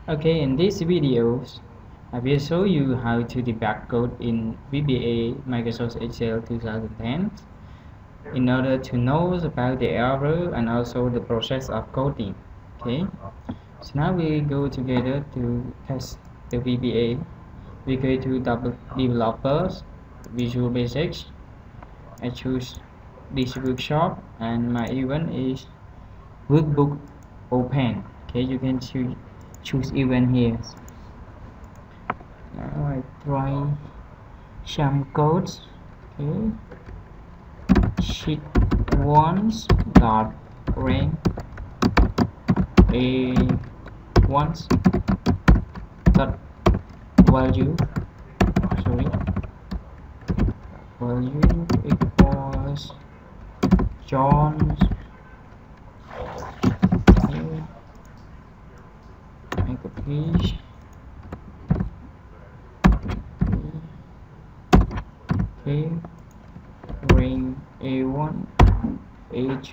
Okay, in this video, I will show you how to debug code in VBA Microsoft Excel 2010 in order to know about the error and also the process of coding. Okay, so now we go together to test the VBA. We go to developers, Visual Basics. I choose this workshop and my event is workbook open. Okay, you can choose event here. Now I try some codes. Okay, sheet ones dot rank a ones dot value value equals John's. Okay, make a page. Okay, rank A1, A2,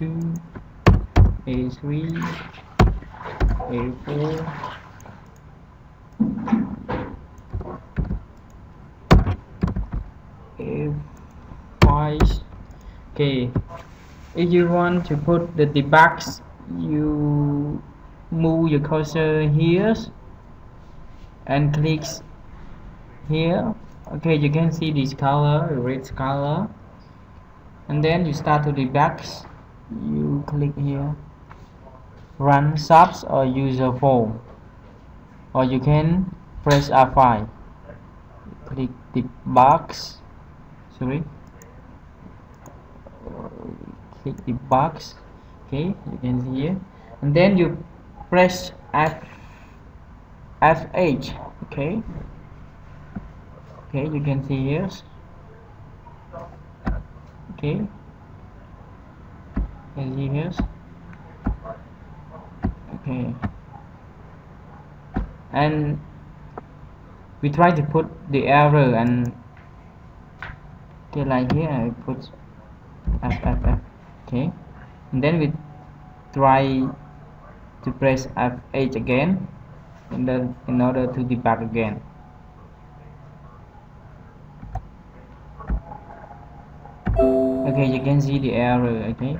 A3, A4, A5. Okay, if you want to put the debugs, you move your cursor here and click here. Okay, you can see this color, red color, and then you start to debug. You click here, run subs or user form, or you can press F5. Click debugs. Click debugs. Okay, you can see here, and then you press F8. Okay. Okay, you can see here. Okay, you can see here. Okay, and we try to put the error, and okay, like here I put F. Okay, and then we try to press F8 again, and then in order to debug again. Okay, you can see the error. Okay,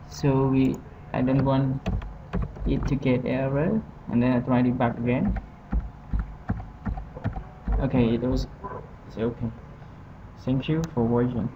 so I don't want it to get error, and then I try to debug again. Okay, it's okay. Thank you for watching.